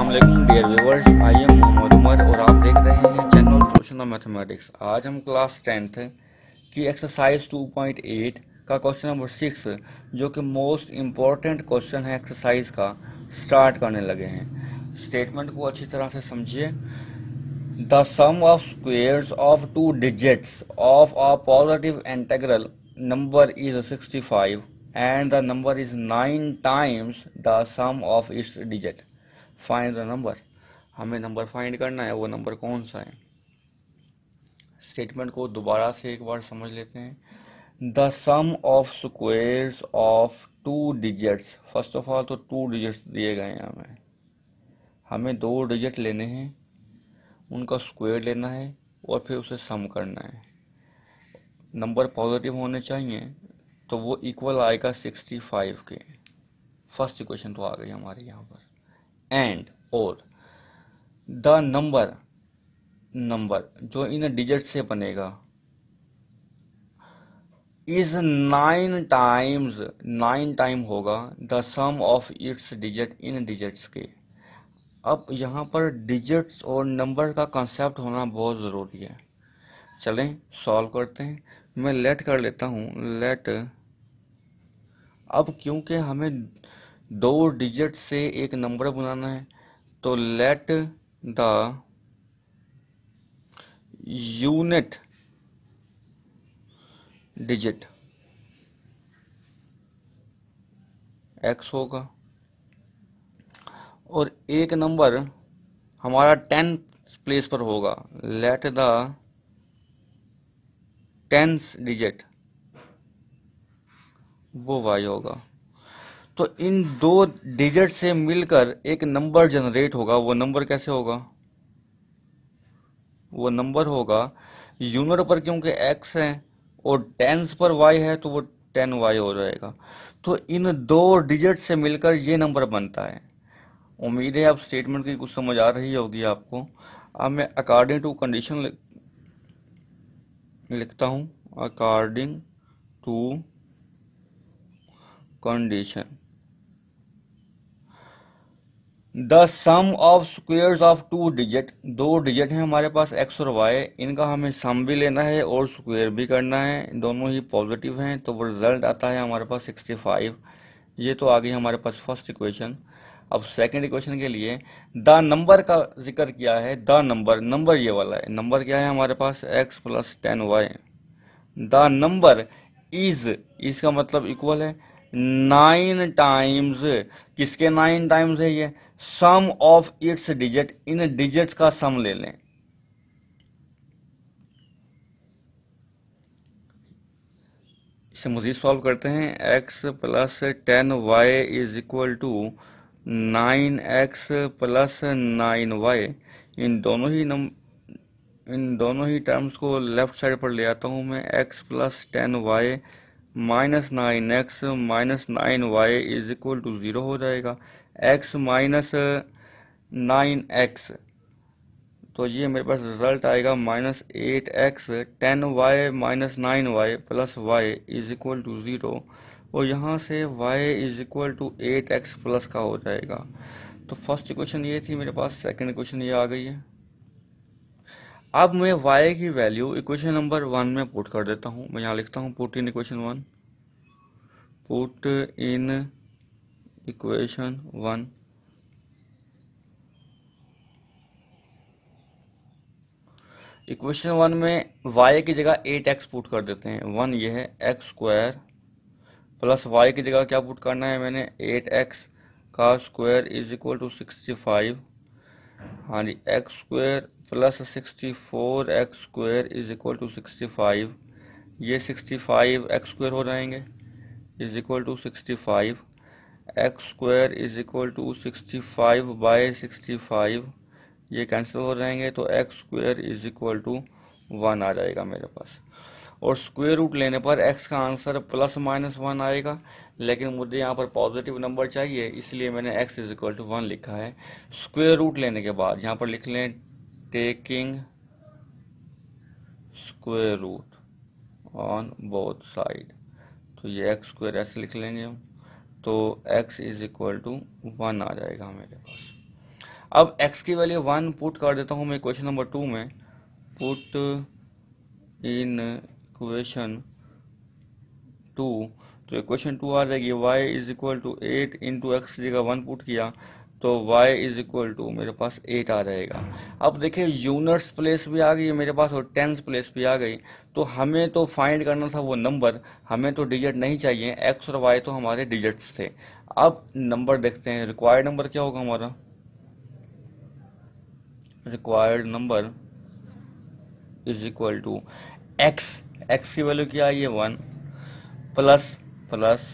अस्सलाम वालेकुम dear viewers, I am Mohammad Umar और आप देख रहे हैं चैनल सोल्यूशन ऑफ मैथमेटिक्स। आज हम क्लास 10th की एक्सरसाइज 2.8 का क्वेश्चन नंबर 6 जो कि मोस्ट इम्पॉर्टेंट क्वेश्चन है एक्सरसाइज का, स्टार्ट करने लगे हैं। स्टेटमेंट को अच्छी तरह से समझिए। The sum of squares of two digits of a positive integral number is 65 and the number is 9 times the sum of its digit. Find the number. हमें नंबर फाइंड करना है, वो नंबर कौन सा है। स्टेटमेंट को दोबारा से एक बार समझ लेते हैं। The sum of squares of two digits, first of all तो टू डिजिट्स दिए गए हैं, हमें दो डिजिट लेने हैं, उनका स्क्वायर लेना है और फिर उसे सम करना है। नंबर पॉजिटिव होने चाहिए तो वो इक्वल आएगा 65 के। फर्स्ट इक्वेशन तो आ गई हमारी यहाँ पर। एंड और द नंबर जो इन डिजिट से बनेगा इज 9 टाइम होगा the sum of its digit इन डिजिट्स के। अब यहाँ पर डिजिट्स और नंबर का कंसेप्ट होना बहुत ज़रूरी है। चलें सॉल्व करते हैं। मैं लेट कर लेता हूँ, लेट। अब क्योंकि हमें दो डिजिट से एक नंबर बनाना है तो let the unit digit x होगा और एक नंबर हमारा 10 प्लेस पर होगा। लेट द 10th डिजिट वो y होगा। तो इन दो डिजिट से मिलकर एक नंबर जनरेट होगा। वो नंबर कैसे होगा? वो नंबर होगा यूनिट पर, क्योंकि x है और टेंस पर y है तो वो 10y हो जाएगा। तो इन दो डिजिट से मिलकर ये नंबर बनता है। उम्मीद है अब स्टेटमेंट की कुछ समझ आ रही होगी आपको। अब मैं अकॉर्डिंग टू कंडीशन लिखता हूँ। According to condition the sum of squares of two digit, दो डिजिट हैं हमारे पास x और y, इनका हमें सम भी लेना है और स्क्वेयर भी करना है। दोनों ही पॉजिटिव हैं तो वो रिजल्ट आता है हमारे पास 65। ये तो आ गई हमारे पास फर्स्ट इक्वेशन। अब सेकंड इक्वेशन के लिए द नंबर का जिक्र किया है। द नंबर ये वाला है। नंबर क्या है हमारे पास? x plus 10y। The number is का मतलब इक्वल है 9 टाइम्स। किसके 9 टाइम्स है ये? सम ऑफ इट्स डिजिट, इन डिजिट्स का सम ले लें। इसे मजीद सॉल्व करते हैं। x plus 10y is equal to 9x plus 9y। इन दोनों ही टर्म्स को लेफ्ट साइड पर ले आता हूं मैं। x plus 10y minus 9x minus 9y is equal to 0 हो जाएगा। x माइनस 9x, तो ये मेरे पास रिजल्ट आएगा minus 8x 10y minus 9y plus y is equal to 0। और यहाँ से y is equal to 8x plus का हो जाएगा। तो फर्स्ट इक्वेशन ये थी मेरे पास, सेकंड इक्वेशन ये आ गई है। अब मैं y की वैल्यू इक्वेशन नंबर 1 में पुट कर देता हूँ। मैं यहाँ लिखता हूँ put in equation 1, put in equation 1। Equation 1 में y की जगह 8x पुट कर देते हैं। 1 ये है x स्क्वायर प्लस y की जगह क्या पुट करना है मैंने? 8x का स्क्वायर इज इक्वल टू 65। हाँ जी, x square plus 64 x square is equal to 65। ये 65 x स्क्वायर हो जाएंगे is equal to 65। x square is equal to 65 by 65, ये कैंसिल हो जाएंगे तो x square is equal to 1 आ जाएगा मेरे पास। और स्क्वायर रूट लेने पर x का आंसर प्लस माइनस 1 आएगा, लेकिन मुझे यहाँ पर पॉजिटिव नंबर चाहिए इसलिए मैंने x इज इक्वल टू 1 लिखा है। स्क्वायर रूट लेने के बाद यहाँ पर लिख लें taking square root on both side, तो ये x स्क्वायर ऐसे लिख लेंगे हम, तो x इज इक्वल टू 1 आ जाएगा मेरे पास। अब x की वैल्यू 1 पुट कर देता हूँ मैं क्वेश्चन नंबर 2 में, पुट इन क्वेश्चन 2, तो इक्वेशन 2 आ जाएगी y is equal to 8 into x की जगह 1 पुट किया तो y इज इक्वल टू मेरे पास 8 आ जाएगा। अब देखिए यूनिट्स प्लेस भी आ गई मेरे पास और टेंस प्लेस भी आ गई, तो हमें तो फाइंड करना था वो नंबर, हमें तो डिजिट नहीं चाहिए, x और y तो हमारे डिजिट्स थे। अब नंबर देखते हैं, रिक्वायर्ड नंबर क्या होगा हमारा, required number is equal to x की वैल्यू क्या आई है 1 प्लस प्लस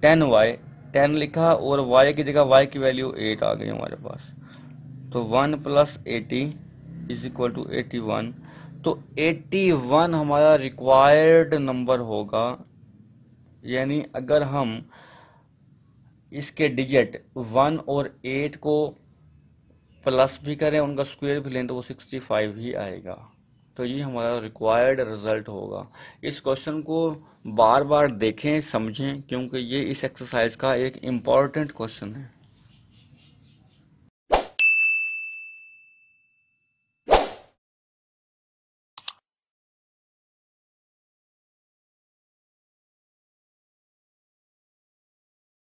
10y, 10 लिखा और y की जगह y की वैल्यू 8 आ गई हमारे पास, तो 1 प्लस 80 इज इक्वल टू 81, तो 81 हमारा रिक्वायर्ड नंबर होगा। यानी अगर हम इसके डिजिट 1 और 8 को प्लस भी करें, उनका स्क्वायर भी लें, तो वो 65 ही आएगा। तो ये हमारा रिक्वायर्ड रिजल्ट होगा। इस क्वेश्चन को बार बार देखें, समझें, क्योंकि ये इस एक्सरसाइज का एक इम्पॉर्टेंट क्वेश्चन है।